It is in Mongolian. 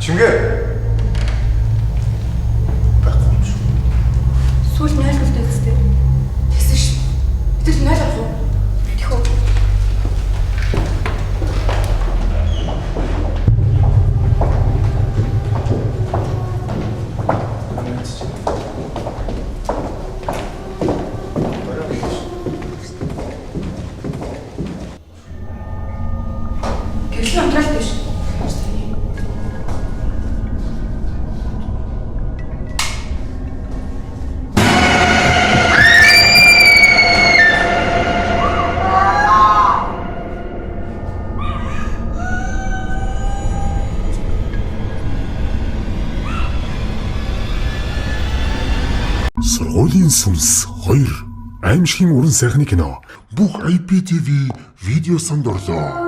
Чингээ. Байхгүй юм шүү. Сүүл 0 үлдээ үстэй. Тэгсэн ш. Бид 0 авах уу? Тэх үү. Гэвч амтрал биш. Сургуулийн сүнс 2 аимшигын уран сайхны кино бүх IPTV видео санд орлоо.